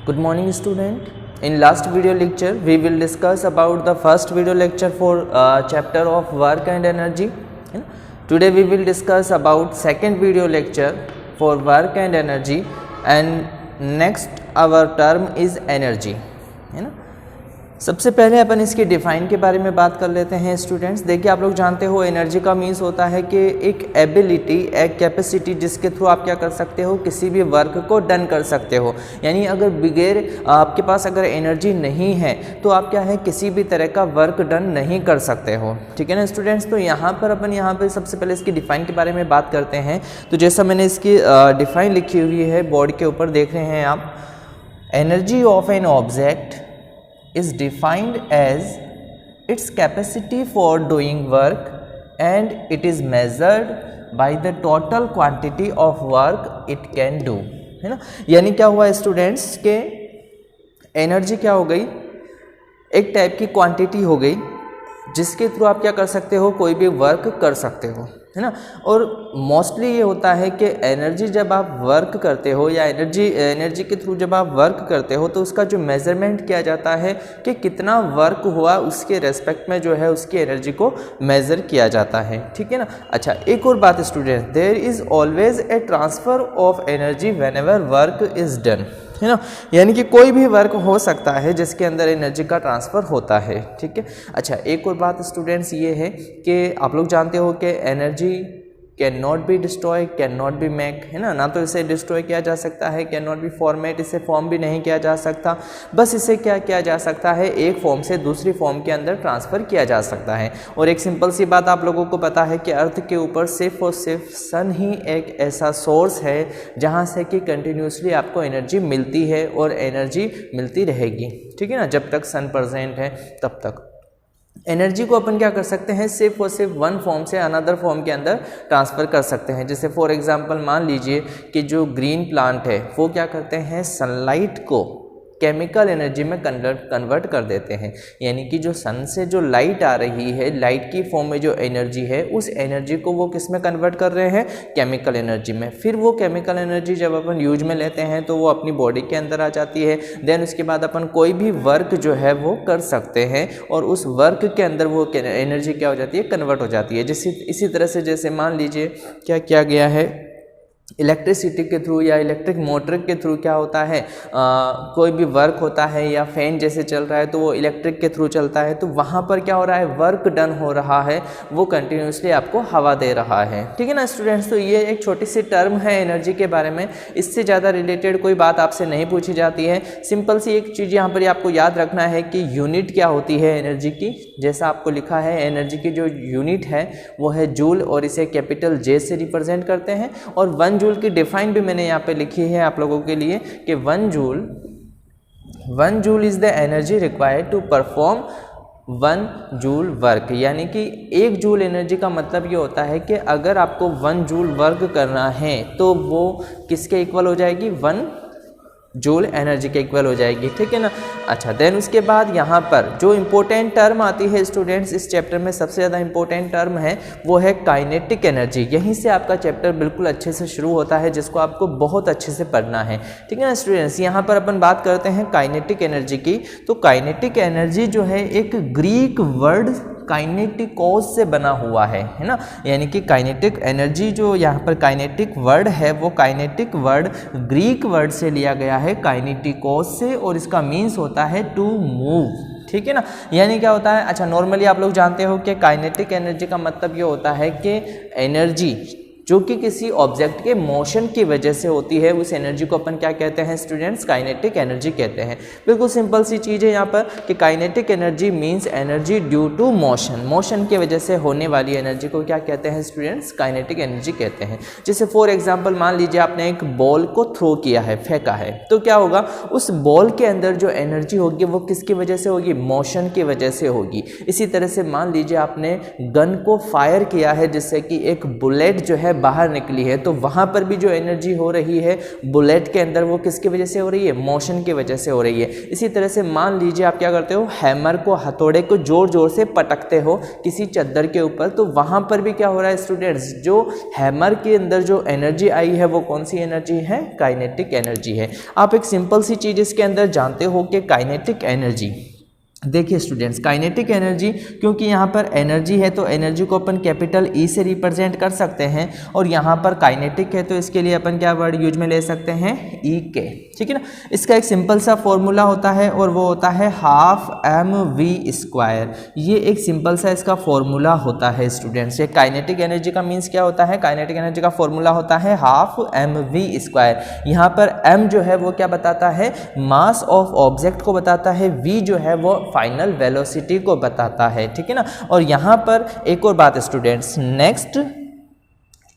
Good morning student. In last video lecture we will discuss about the first video lecture for chapter of work and energy. Today we will discuss about second video lecture for work and energy, and next our term is energy, है ना। सबसे पहले अपन इसकी define के बारे में बात कर लेते हैं स्टूडेंट्स। देखिए, आप लोग जानते हो एनर्जी का मीन्स होता है कि एक एबिलिटी, एक कैपेसिटी जिसके थ्रू आप क्या कर सकते हो, किसी भी वर्क को डन कर सकते हो। यानी अगर बगैर आपके पास अगर एनर्जी नहीं है तो आप क्या है, किसी भी तरह का वर्क डन नहीं कर सकते हो। ठीक है ना स्टूडेंट्स। तो यहाँ पर अपन सबसे पहले इसकी डिफ़ाइन के बारे में बात करते हैं। तो जैसा मैंने इसकी डिफ़ाइन लिखी हुई है बोर्ड के ऊपर देख रहे हैं आप, energy of an object is defined as its capacity for doing work and it is measured by the total quantity of work it can do, है ना। यानी क्या हुआ स्टूडेंट्स के एनर्जी क्या हो गई, एक टाइप की क्वांटिटी हो गई जिसके थ्रू आप क्या कर सकते हो, कोई भी वर्क कर सकते हो, है ना। और मोस्टली ये होता है कि एनर्जी जब आप वर्क करते हो या एनर्जी के थ्रू जब आप वर्क करते हो तो उसका जो मेज़रमेंट किया जाता है कि कितना वर्क हुआ, उसके रेस्पेक्ट में जो है उसकी एनर्जी को मेज़र किया जाता है। ठीक है ना। अच्छा, एक और बात student, there is always a transfer of energy whenever work is done, है ना। यानी कि कोई भी वर्क हो सकता है जिसके अंदर एनर्जी का ट्रांसफ़र होता है। ठीक है। अच्छा, एक और बात स्टूडेंट्स ये है कि आप लोग जानते हो कि energy can not be destroy, can not be make, है ना। ना तो इसे डिस्ट्रॉय किया जा सकता है, कैन नॉट बी फॉर्मेट, इसे फॉर्म भी नहीं किया जा सकता, बस इसे क्या किया जा सकता है, एक फॉर्म से दूसरी फॉर्म के अंदर ट्रांसफ़र किया जा सकता है। और एक सिंपल सी बात आप लोगों को पता है कि अर्थ के ऊपर सिर्फ और सिर्फ सन ही एक ऐसा सोर्स है जहाँ से कि कंटिन्यूसली आपको एनर्जी मिलती है और एनर्जी मिलती रहेगी। ठीक है ना, जब तक सन प्रेजेंट है तब तक। एनर्जी को अपन क्या कर सकते हैं, सिर्फ और सिर्फ वन फॉर्म से अनदर फॉर्म के अंदर ट्रांसफ़र कर सकते हैं। जैसे फॉर एग्जांपल मान लीजिए कि जो ग्रीन प्लांट है वो क्या करते हैं, सनलाइट को केमिकल एनर्जी में कन्वर्ट कर देते हैं। यानी कि जो सन से जो लाइट आ रही है, लाइट की फॉर्म में जो एनर्जी है, उस एनर्जी को वो किस में कन्वर्ट कर रहे हैं, केमिकल एनर्जी में। फिर वो केमिकल एनर्जी जब अपन यूज में लेते हैं तो वो अपनी बॉडी के अंदर आ जाती है। देन उसके बाद अपन कोई भी वर्क जो है वो कर सकते हैं और उस वर्क के अंदर वो एनर्जी क्या हो जाती है, कन्वर्ट हो जाती है। जैसे इसी तरह से जैसे मान लीजिए क्या किया गया है, इलेक्ट्रिसिटी के थ्रू या इलेक्ट्रिक मोटर के थ्रू क्या होता है, कोई भी वर्क होता है या फैन जैसे चल रहा है तो वो इलेक्ट्रिक के थ्रू चलता है, तो वहाँ पर क्या हो रहा है, वर्क डन हो रहा है, वो कंटिन्यूसली आपको हवा दे रहा है। ठीक है ना स्टूडेंट्स। तो ये एक छोटी सी टर्म है एनर्जी के बारे में, इससे ज़्यादा रिलेटेड कोई बात आपसे नहीं पूछी जाती है। सिंपल सी एक चीज़ यहाँ पर आपको याद रखना है कि यूनिट क्या होती है एनर्जी की। जैसा आपको लिखा है, एनर्जी की जो यूनिट है वो है जूल और इसे कैपिटल जे से रिप्रेजेंट करते हैं। और 1 जूल की डिफाइन भी मैंने यहाँ पे लिखी है आप लोगों के लिए कि 1 joule is the energy required to perform 1 joule work. यानी कि 1 जूल एनर्जी का मतलब ये होता है कि अगर आपको 1 जूल वर्क करना है तो वो किसके इक्वल हो जाएगी, 1 जूल एनर्जी के इक्वल हो जाएगी। ठीक है ना। अच्छा, देन उसके बाद यहाँ पर जो इम्पोर्टेंट टर्म आती है स्टूडेंट्स, इस चैप्टर में सबसे ज़्यादा इम्पोर्टेंट टर्म है वो है काइनेटिक एनर्जी। यहीं से आपका चैप्टर बिल्कुल अच्छे से शुरू होता है, जिसको आपको बहुत अच्छे से पढ़ना है। ठीक है ना स्टूडेंट्स। यहाँ पर अपन बात करते हैं काइनेटिक एनर्जी की। तो काइनेटिक एनर्जी जो है एक ग्रीक वर्ड काइनेटिकोस से बना हुआ है ना। यानी कि काइनेटिक एनर्जी जो यहाँ पर काइनेटिक वर्ड है वो काइनेटिक वर्ड ग्रीक वर्ड से लिया गया है, काइनेटिकोस से, और इसका मीन्स होता है टू मूव। ठीक है ना। यानी क्या होता है, अच्छा नॉर्मली आप लोग जानते हो कि काइनेटिक एनर्जी का मतलब ये होता है कि एनर्जी जो कि किसी ऑब्जेक्ट के मोशन की वजह से होती है, उस एनर्जी को अपन क्या कहते हैं स्टूडेंट्स, काइनेटिक एनर्जी कहते हैं। बिल्कुल सिंपल सी चीज़ है यहाँ पर कि kinetic energy means energy due to motion, motion की वजह से होने वाली एनर्जी को क्या कहते हैं स्टूडेंट्स, काइनेटिक एनर्जी कहते हैं। जैसे फॉर एग्जांपल मान लीजिए आपने एक बॉल को थ्रो किया है, फेंका है, तो क्या होगा, उस बॉल के अंदर जो एनर्जी होगी वो किसकी वजह से होगी, मोशन की वजह से होगी। इसी तरह से मान लीजिए आपने गन को फायर किया है जिससे कि एक बुलेट जो है बाहर निकली है, तो वहाँ पर भी जो एनर्जी हो रही है बुलेट के अंदर वो किसकी वजह से हो रही है, मोशन की वजह से हो रही है। इसी तरह से मान लीजिए आप क्या करते हो, हैमर को, हथौड़े को जोर जोर से पटकते हो किसी चद्दर के ऊपर, तो वहाँ पर भी क्या हो रहा है स्टूडेंट्स, जो हैमर के अंदर जो एनर्जी आई है वो कौन सी एनर्जी है, काइनेटिक एनर्जी है। आप एक सिंपल सी चीज़ इसके अंदर जानते हो कि काइनेटिक एनर्जी, देखिए स्टूडेंट्स, काइनेटिक एनर्जी, क्योंकि यहाँ पर एनर्जी है तो एनर्जी को अपन कैपिटल ई से रिप्रेजेंट कर सकते हैं, और यहाँ पर काइनेटिक है तो इसके लिए अपन क्या वर्ड यूज में ले सकते हैं, ई के, ठीक है ना। इसका एक सिंपल सा फॉर्मूला होता है और वो होता है हाफ एम वी स्क्वायर। ये एक सिंपल सा इसका फॉर्मूला होता है स्टूडेंट्स। ये काइनेटिक एनर्जी का मीन्स क्या होता है, काइनेटिक एनर्जी का फॉर्मूला होता है हाफ एम वी स्क्वायर। यहाँ पर एम जो है वो क्या बताता है, मास ऑफ ऑब्जेक्ट को बताता है, वी जो है वो फाइनल वेलोसिटी को बताता है, ठीक है ना। और यहाँ पर एक और बात स्टूडेंट्स, नेक्स्ट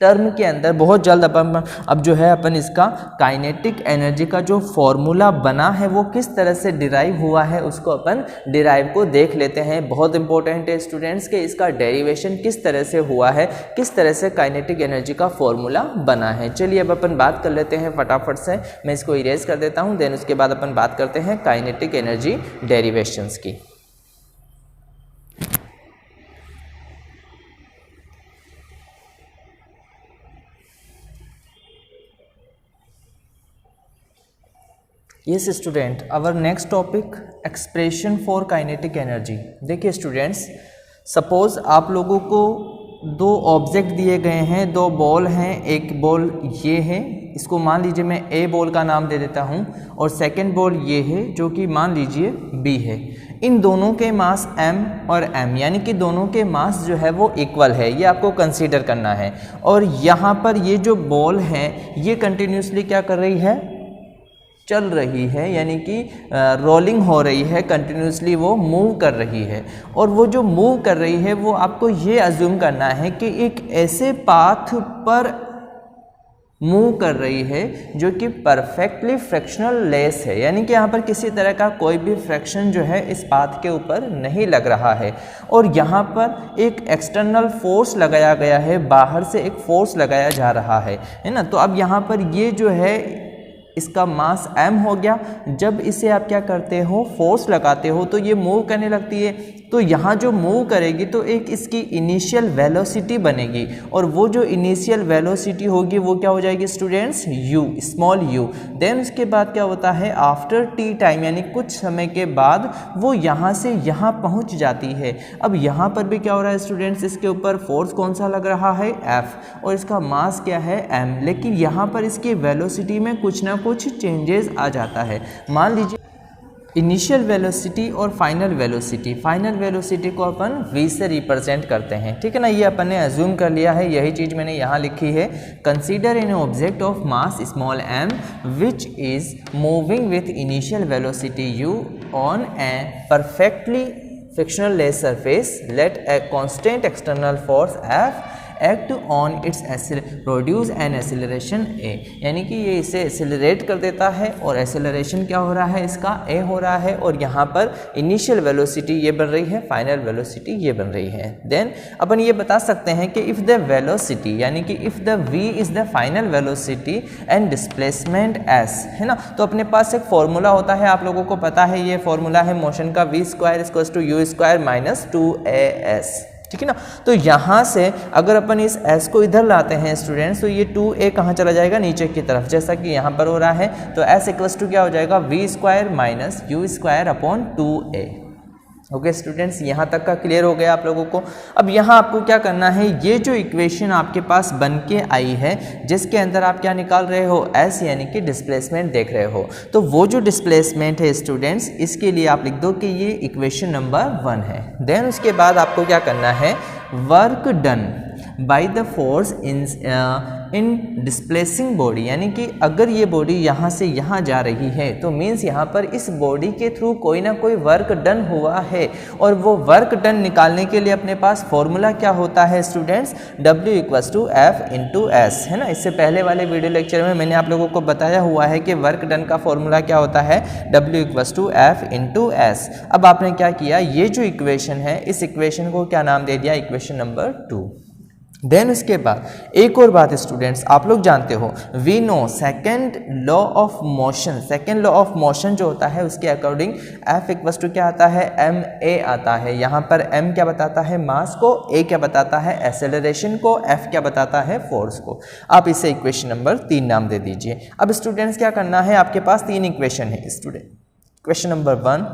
टर्म के अंदर बहुत जल्द अब जो है अपन इसका काइनेटिक एनर्जी का जो फॉर्मूला बना है वो किस तरह से डिराइव हुआ है उसको अपन डिराइव को देख लेते हैं। बहुत इंपॉर्टेंट है स्टूडेंट्स के इसका डेरिवेशन किस तरह से हुआ है, किस तरह से काइनेटिक एनर्जी का फॉर्मूला बना है। चलिए अब अपन बात कर लेते हैं फटाफट से, मैं इसको इरेज कर देता हूँ, देन उसके बाद अपन बात करते हैं काइनेटिक एनर्जी डेरिवेशंस की। Yes student, our next topic expression for kinetic energy. देखिए स्टूडेंट्स, सपोज आप लोगों को दो ऑब्जेक्ट दिए गए हैं, दो बॉल हैं, एक बॉल ये है, इसको मान लीजिए मैं ए बॉल का नाम दे देता हूँ, और सेकंड बॉल ये है जो कि मान लीजिए बी है। इन दोनों के मास m और m, यानी कि दोनों के मास जो है वो इक्वल है, ये आपको कंसीडर करना है। और यहाँ पर ये जो बॉल है ये कंटिन्यूसली क्या कर रही है, चल रही है, यानी कि रोलिंग हो रही है, कंटिन्यूसली वो मूव कर रही है। और वो जो मूव कर रही है वो आपको ये अज्यूम करना है कि एक ऐसे पाथ पर मूव कर रही है जो कि परफेक्टली फ्रैक्शनल लेस है, यानी कि यहाँ पर किसी तरह का कोई भी फ्रैक्शन जो है इस पाथ के ऊपर नहीं लग रहा है। और यहाँ पर एक एक्सटर्नल फोर्स लगाया गया है, बाहर से एक फोर्स लगाया जा रहा है ना। तो अब यहाँ पर ये जो है इसका मास m हो गया। जब इसे आप क्या करते हो, फोर्स लगाते हो तो ये मूव करने लगती है। तो यहाँ जो मूव करेगी तो एक इसकी इनिशियल वेलोसिटी बनेगी, और वो जो इनिशियल वेलोसिटी होगी वो क्या हो जाएगी students, u, small u। Then उसके बाद क्या होता है, आफ्टर t टाइम, यानी कुछ समय के बाद वो यहाँ से यहाँ पहुँच जाती है। अब यहाँ पर भी क्या हो रहा है स्टूडेंट्स, इसके ऊपर फोर्स कौन सा लग रहा है, F, और इसका मास क्या है, m। लेकिन यहाँ पर इसकी वेलोसिटी में कुछ ना कुछ चेंजेस आ जाता है। मान लीजिए इनिशियल वेलोसिटी और फाइनल वेलोसिटी, फाइनल वेलोसिटी को अपन v से रिप्रेजेंट करते हैं, ठीक है ना। ये अपन ने अज्यूम कर लिया है, यही चीज़ मैंने यहाँ लिखी है। Consider an object of mass small m which is moving with initial velocity u on A perfectly frictionless surface, let a constant external force F act on its produce an acceleration a, यानी कि ये इसे accelerate कर देता है, और acceleration क्या हो रहा है, इसका a हो रहा है। और यहाँ पर इनिशियल वेलोसिटी ये बन रही है, फाइनल वेलोसिटी ये बन रही है। देन अपन ये बता सकते हैं कि इफ़ द वेलोसिटी, यानी कि if the v is the final velocity and displacement s, है ना। तो अपने पास एक फॉर्मूला होता है, आप लोगों को पता है ये फॉर्मूला है मोशन का, v square equals to u square minus 2as, ठीक है ना। तो यहाँ से अगर अपन इस s को इधर लाते हैं स्टूडेंट्स, तो ये 2a कहाँ चला जाएगा, नीचे की तरफ, जैसा कि यहाँ पर हो रहा है। तो s इक्वल्स टू क्या हो जाएगा, v square minus u square upon 2a। Okay students, यहाँ तक का क्लियर हो गया आप लोगों को। अब यहाँ आपको क्या करना है, ये जो इक्वेशन आपके पास बन के आई है, जिसके अंदर आप क्या निकाल रहे हो, s, यानी कि डिस्प्लेसमेंट देख रहे हो। तो वो जो डिस्प्लेसमेंट है स्टूडेंट्स, इसके लिए आप लिख दो कि ये इक्वेशन नंबर 1 है। देन उसके बाद आपको क्या करना है, work done by the force in displacing body, यानी कि अगर ये बॉडी यहाँ से यहाँ जा रही है तो मीन्स यहाँ पर इस बॉडी के थ्रू कोई ना कोई वर्क डन हुआ है। और वो वर्क डन निकालने के लिए अपने पास फॉर्मूला क्या होता है students, W equals to F into S, है ना। इससे पहले वाले वीडियो लेक्चर में मैंने आप लोगों को बताया हुआ है कि वर्क डन का फॉर्मूला क्या होता है, W equals to F into S. अब आपने क्या किया, ये जो इक्वेशन है, इस इक्वेशन को क्या नाम दे दिया, इक्वेशन नंबर 2। देन उसके बाद एक और बात स्टूडेंट्स, आप लोग जानते हो we know second law of motion, second law of motion जो होता है उसके अकॉर्डिंग F इक्वल टू क्या आता है, ma आता है। यहाँ पर m क्या बताता है, मास को, a क्या बताता है, एक्सेलरेशन को, F क्या बताता है, फोर्स को। आप इसे इक्वेशन नंबर 3 नाम दे दीजिए। अब स्टूडेंट्स क्या करना है, आपके पास 3 इक्वेशन है student, equation number 1,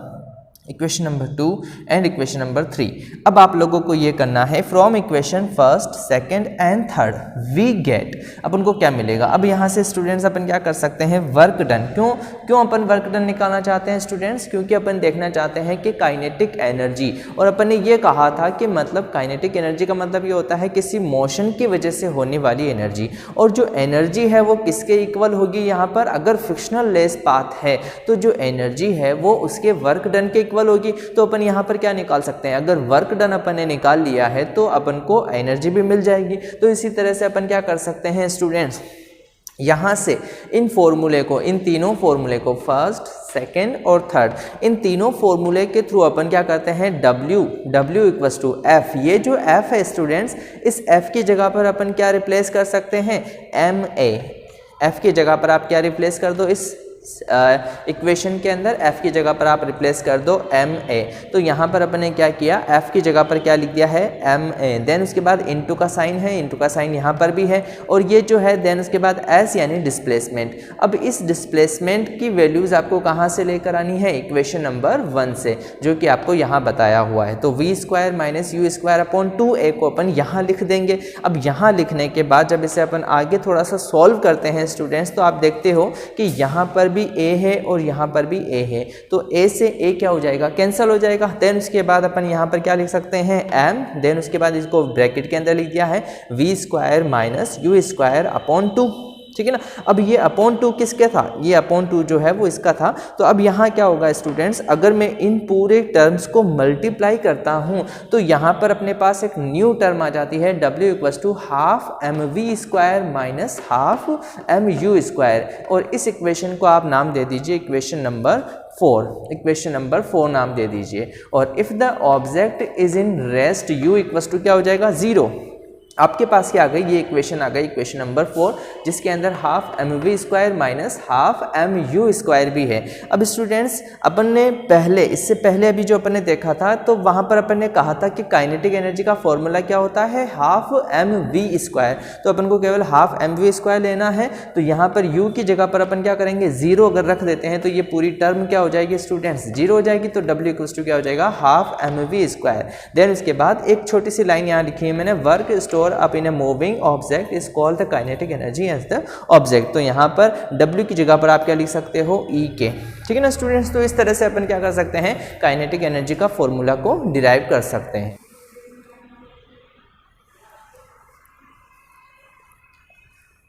equation number 2 and equation number 3। अब आप लोगों को ये करना है from equation first, second and third we get, अपन को क्या मिलेगा। अब यहाँ से स्टूडेंट्स अपन क्या कर सकते हैं, वर्क डन। क्यों अपन वर्क डन निकालना चाहते हैं स्टूडेंट्स, क्योंकि अपन देखना चाहते हैं कि काइनेटिक एनर्जी, और अपन ने ये कहा था कि मतलब काइनेटिक एनर्जी का मतलब ये होता है किसी मोशन की वजह से होने वाली एनर्जी, और जो एनर्जी है वो किसके इक्वल होगी, यहाँ पर अगर फ्रिक्शनल लेस पाथ है तो जो एनर्जी है वो उसके वर्क डन के होगी। तो अपन यहाँ पर क्या निकाल सकते हैं, अगर वर्क डन अपन ने निकाल लिया है तो अपन को एनर्जी भी मिल जाएगी। तो इसी तरह से अपन क्या कर सकते हैं स्टूडेंट्स, यहाँ से इन फॉर्मूले को, इन तीनों फॉर्मूले को, फर्स्ट, सेकेंड और थर्ड, इन तीनों फॉर्मूले के थ्रू अपन क्या करते हैं, W इक्वल्स टू F, ये जो F है स्टूडेंट्स, इस F की जगह पर अपन क्या रिप्लेस कर सकते हैं, ma। F की जगह पर आप क्या रिप्लेस कर दो, इस इक्वेशन के अंदर F की जगह पर आप रिप्लेस कर दो ma। तो यहाँ पर अपन ने क्या किया, F की जगह पर क्या लिख दिया है, ma। देन उसके बाद इनटू का साइन है, इनटू का साइन यहाँ पर भी है, और ये जो है देन उसके बाद s यानी डिस्प्लेसमेंट। अब इस डिस्प्लेसमेंट की वैल्यूज आपको कहाँ से लेकर आनी है, इक्वेशन नंबर 1 से, जो कि आपको यहाँ बताया हुआ है। तो v square minus you square upon 2a को अपन यहाँ लिख देंगे। अब यहाँ लिखने के बाद जब इसे अपन आगे थोड़ा सा सॉल्व करते हैं स्टूडेंट्स, तो आप देखते हो कि यहाँ पर भी a है और यहाँ पर भी a है, तो a से a क्या हो जाएगा, कैंसिल हो जाएगा। देन उसके बाद अपन यहाँ पर क्या लिख सकते हैं, m, देन उसके बाद इसको ब्रैकेट के अंदर लिख दिया है v square minus you square upon 2, ठीक है ना। अब ये अपॉन 2 किसके था, ये अपॉन 2 जो है वो इसका था। तो अब यहाँ क्या होगा स्टूडेंट्स, अगर मैं इन पूरे टर्म्स को मल्टीप्लाई करता हूँ तो यहाँ पर अपने पास एक न्यू टर्म आ जाती है, W equals to half mv square minus half mu square, और इस इक्वेशन को आप नाम दे दीजिए इक्वेशन नंबर 4, इक्वेशन नंबर 4 नाम दे दीजिए। और if the object is in rest u equals to क्या हो जाएगा, 0। आपके पास क्या आ गई, ये इक्वेशन आ गई, इक्वेशन नंबर 4, जिसके अंदर half mv square minus half mu square भी है। अब स्टूडेंट्स अपन ने पहले, इससे पहले अभी जो अपन ने देखा था, तो वहाँ पर अपन ने कहा था कि काइनेटिक एनर्जी का फॉर्मूला क्या होता है, हाफ mv स्क्वायर। तो अपन को केवल हाफ mv स्क्वायर लेना है। तो यहाँ पर u की जगह पर अपन क्या करेंगे, 0 अगर रख देते हैं तो ये पूरी टर्म क्या हो जाएगी स्टूडेंट्स, 0 हो जाएगी। तो w इक्वल्स टू क्या हो जाएगा, हाफ mv स्क्वायर। देन उसके बाद एक छोटी सी लाइन यहाँ लिखी है मैंने, work store up in a moving object is called the kinetic energy as the object। तो यहाँ पर W की जगह पर आप क्या लिख सकते हो, E के, ठीक है ना स्टूडेंट्स। तो इस तरह से अपन क्या कर सकते हैं, काइनेटिक एनर्जी का फॉर्मूला को डिराइव कर सकते हैं।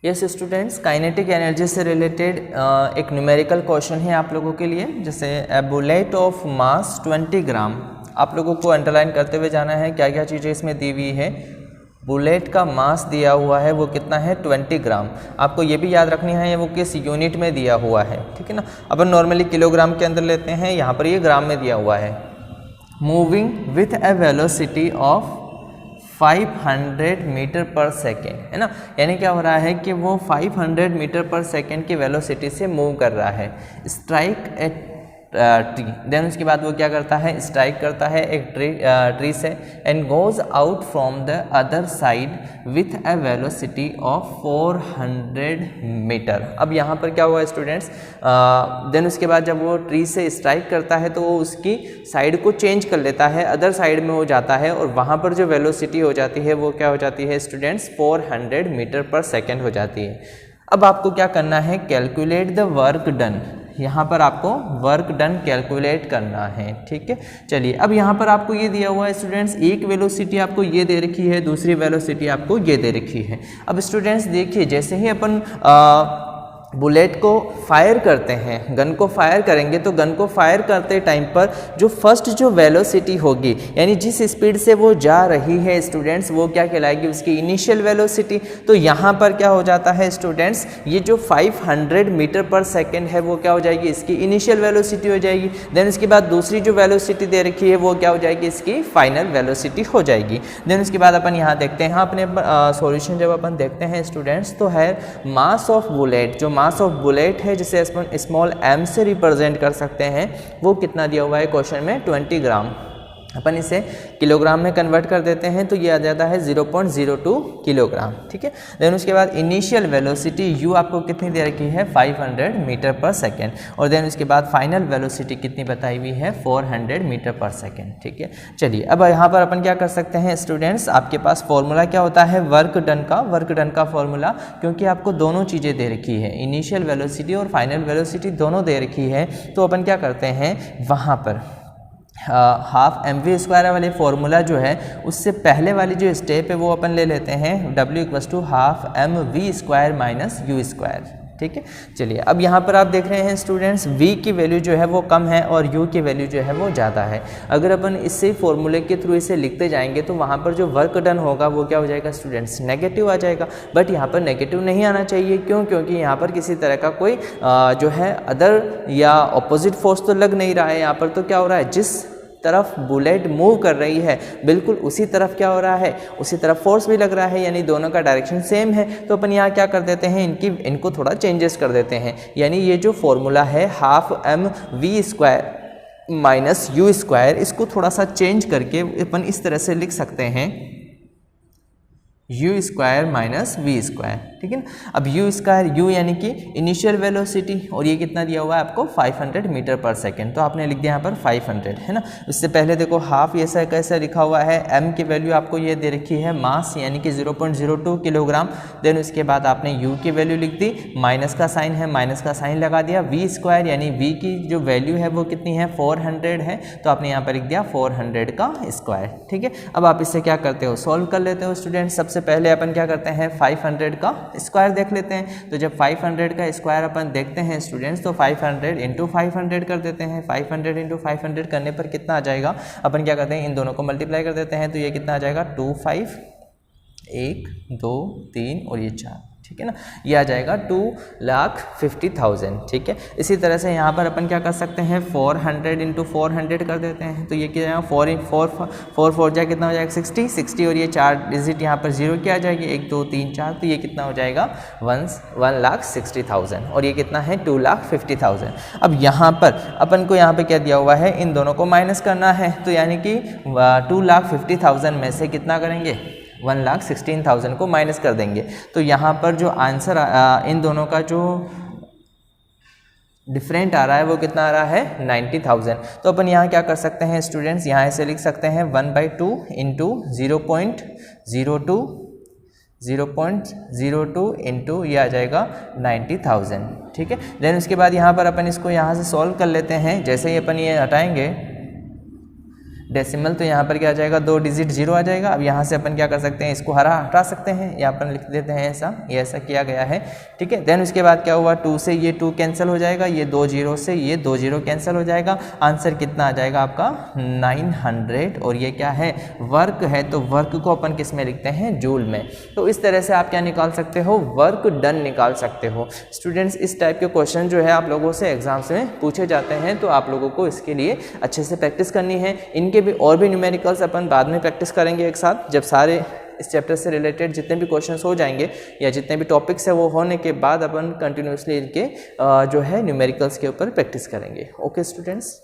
यस स्टूडेंट्स, काइनेटिक एनर्जी से रिलेटेड एक न्यूमेरिकल क्वेश्चन है आप लोगों के लिए, जैसे ए बुलेट ऑफ मास 20 ग्राम। आप लोगों को अंडरलाइन करते हुए जाना है क्या क्या चीज़ें इसमें दी हुई है। बुलेट का मास दिया हुआ है वो कितना है, 20 ग्राम। आपको ये भी याद रखनी है वो किस यूनिट में दिया हुआ है, ठीक है ना। अपन नॉर्मली किलोग्राम के अंदर लेते हैं, यहाँ पर ये ग्राम में दिया हुआ है। Moving with a velocity of 500 metre per second, है ना। यानी क्या हो रहा है कि वो 500 मीटर पर सेकेंड की वेलोसिटी से मूव कर रहा है। स्ट्राइक एट ट्री, देन उसके बाद वो क्या करता है, स्ट्राइक करता है एक ट्री से, and goes out from the other side with a velocity of 400 metre. अब यहाँ पर क्या हुआ स्टूडेंट्स, देन उसके बाद जब वो ट्री से स्ट्राइक करता है तो वो उसकी साइड को चेंज कर लेता है, अदर साइड में हो जाता है, और वहाँ पर जो वेलोसिटी हो जाती है वो क्या हो जाती है स्टूडेंट्स, 400 मीटर पर सेकेंड हो जाती है। अब आपको क्या करना है, कैलकुलेट द वर्क डन। यहाँ पर आपको वर्क डन कैलकुलेट करना है, ठीक है। चलिए अब यहाँ पर आपको ये दिया हुआ है स्टूडेंट्स, एक वेलोसिटी आपको ये दे रखी है, दूसरी वेलोसिटी आपको ये दे रखी है। अब स्टूडेंट्स देखिए, जैसे ही अपन बुलेट को फायर करते हैं, गन को फायर करेंगे तो गन को फायर करते टाइम पर जो फर्स्ट जो वेलोसिटी होगी, यानी जिस स्पीड से वो जा रही है स्टूडेंट्स, वो क्या कहलाएगी, उसकी इनिशियल वेलोसिटी। तो यहाँ पर क्या हो जाता है स्टूडेंट्स, ये जो 500 मीटर पर सेकेंड है वो क्या हो जाएगी, इसकी इनिशियल वेलोसिटी हो जाएगी। देन उसके बाद दूसरी जो वेलोसिटी दे रखी है वो क्या हो जाएगी, इसकी फाइनल वेलोसिटी हो जाएगी। देन उसके बाद अपन यहाँ देखते हैं, अपने सॉल्यूशन जब अपन देखते हैं स्टूडेंट्स, तो है मास ऑफ बुलेट, जो मास ऑफ बुलेट है जिसे स्मॉल m से रिप्रेजेंट कर सकते हैं, वो कितना दिया हुआ है क्वेश्चन में, 20 ग्राम। अपन इसे किलोग्राम में कन्वर्ट कर देते हैं तो ये आ जाता है 0.02 किलोग्राम। ठीक है। देन उसके बाद इनिशियल वेलोसिटी u आपको कितनी दे रखी है, 500 मीटर पर सेकेंड। और देन उसके बाद फाइनल वेलोसिटी कितनी बताई हुई है, 400 मीटर पर सेकेंड। ठीक है। चलिए अब यहाँ पर अपन क्या कर सकते हैं स्टूडेंट्स, आपके पास फॉर्मूला क्या होता है वर्क डन का फॉर्मूला, क्योंकि आपको दोनों चीज़ें दे रखी है, इनिशियल वेलोसिटी और फाइनल वेलोसिटी दोनों दे रखी है। तो अपन क्या करते हैं, वहाँ पर हाफ mv² वाले फॉर्मूला जो है उससे पहले वाली जो स्टेप है वो अपन ले लेते हैं, w = ½ mv² - u²। ठीक है। चलिए अब यहाँ पर आप देख रहे हैं स्टूडेंट्स, v की वैल्यू जो है वो कम है और u की वैल्यू जो है वो ज़्यादा है। अगर अपन इससे फॉर्मूले के थ्रू इसे लिखते जाएंगे तो वहाँ पर जो वर्क डन होगा वो क्या हो जाएगा स्टूडेंट्स, नेगेटिव आ जाएगा। बट यहाँ पर नेगेटिव नहीं आना चाहिए, क्यों, क्योंकि यहाँ पर किसी तरह का कोई जो है अदर या ऑपोजिट फोर्स तो लग नहीं रहा है। यहाँ पर तो क्या हो रहा है, जिस तरफ बुलेट मूव कर रही है बिल्कुल उसी तरफ क्या हो रहा है, उसी तरफ फोर्स भी लग रहा है, यानी दोनों का डायरेक्शन सेम है। तो अपन यहाँ क्या कर देते हैं, इनको थोड़ा चेंजेस कर देते हैं। यानी ये जो फॉर्मूला है ½ mv² - u², इसको थोड़ा सा चेंज करके अपन इस तरह से लिख सकते हैं, u² - v²। ठीक है ना। अब u यानी कि इनिशियल वेलोसिटी, और ये कितना दिया हुआ है आपको, 500 मीटर पर सेकेंड। तो आपने लिख दिया यहाँ पर 500, है ना। उससे पहले देखो हाफ ऐसा कैसे लिखा हुआ है, m की वैल्यू आपको ये दे रखी है मास, यानी कि 0.02 किलोग्राम। देन उसके बाद आपने u की वैल्यू लिख दी, माइनस का साइन है, माइनस का साइन लगा दिया, v² यानी v की जो वैल्यू है वो कितनी है, 400 है। तो आपने यहाँ पर लिख दिया 400 का स्क्वायर। ठीक है। अब आप इससे क्या करते हो, सॉल्व कर लेते हो स्टूडेंट। सबसे पहले अपन क्या करते हैं, 500 का स्क्वायर देख लेते हैं। तो जब 500 का स्क्वायर अपन देखते हैं स्टूडेंट्स, तो 500 × 500 कर देते हैं। 500 × 500 करने पर कितना आ जाएगा, अपन क्या करते हैं, इन दोनों को मल्टीप्लाई कर देते हैं। तो ये कितना आ जाएगा, 2 5 1 2 3 और ये 4। ठीक है ना। ये आ जाएगा 2,50,000। ठीक है। इसी तरह से यहाँ पर अपन क्या कर सकते हैं, 400 × 400 कर देते हैं। तो ये क्या है, 4 4 जा कितना हो जाएगा, 60 और ये 4 डिजिट यहाँ पर 0 की आ जाएगी, 1 2 3 4। तो ये कितना हो जाएगा, 1,60,000 और ये कितना है, 2,50,000। अब यहाँ पर अपन को यहाँ पे क्या दिया हुआ है, इन दोनों को माइनस करना है। तो यानी कि 2,50,000 में से कितना करेंगे, 1,16,000 को माइनस कर देंगे। तो यहाँ पर जो आंसर इन दोनों का जो डिफरेंट आ रहा है वो कितना आ रहा है, 90,000। तो अपन यहाँ क्या कर सकते हैं स्टूडेंट्स, यहाँ ऐसे लिख सकते हैं 1/2 × 0.02 इंटू ये आ जाएगा 90,000। ठीक है। देन उसके बाद यहाँ पर अपन इसको यहाँ से सॉल्व कर लेते हैं। जैसे ही अपन ये हटाएंगे डेसिमल, तो यहाँ पर क्या आ जाएगा, 2 डिजिट 0 आ जाएगा। अब यहाँ से अपन क्या कर सकते हैं, इसको हटा सकते हैं, यहाँ पर लिख देते हैं ऐसा, ये ऐसा किया गया है। ठीक है। देन उसके बाद क्या हुआ, 2 से ये 2 कैंसिल हो जाएगा, ये 2 0 से ये 2 0 कैंसिल हो जाएगा। आंसर कितना आ जाएगा आपका, 900। और ये क्या है, वर्क है। तो वर्क को अपन किस में लिखते हैं, जूल में। तो इस तरह से आप क्या निकाल सकते हो, वर्क डन निकाल सकते हो। स्टूडेंट्स इस टाइप के क्वेश्चन जो है आप लोगों से एग्जाम्स में पूछे जाते हैं, तो आप लोगों को इसके लिए अच्छे से प्रैक्टिस करनी है। इनके भी और भी न्यूमेरिकल्स अपन बाद में प्रैक्टिस करेंगे एक साथ, जब सारे इस चैप्टर से रिलेटेड जितने भी क्वेश्चंस हो जाएंगे या जितने भी टॉपिक्स है वो होने के बाद अपन कंटिन्यूसली इनके जो है न्यूमेरिकल्स के ऊपर प्रैक्टिस करेंगे। Okay students.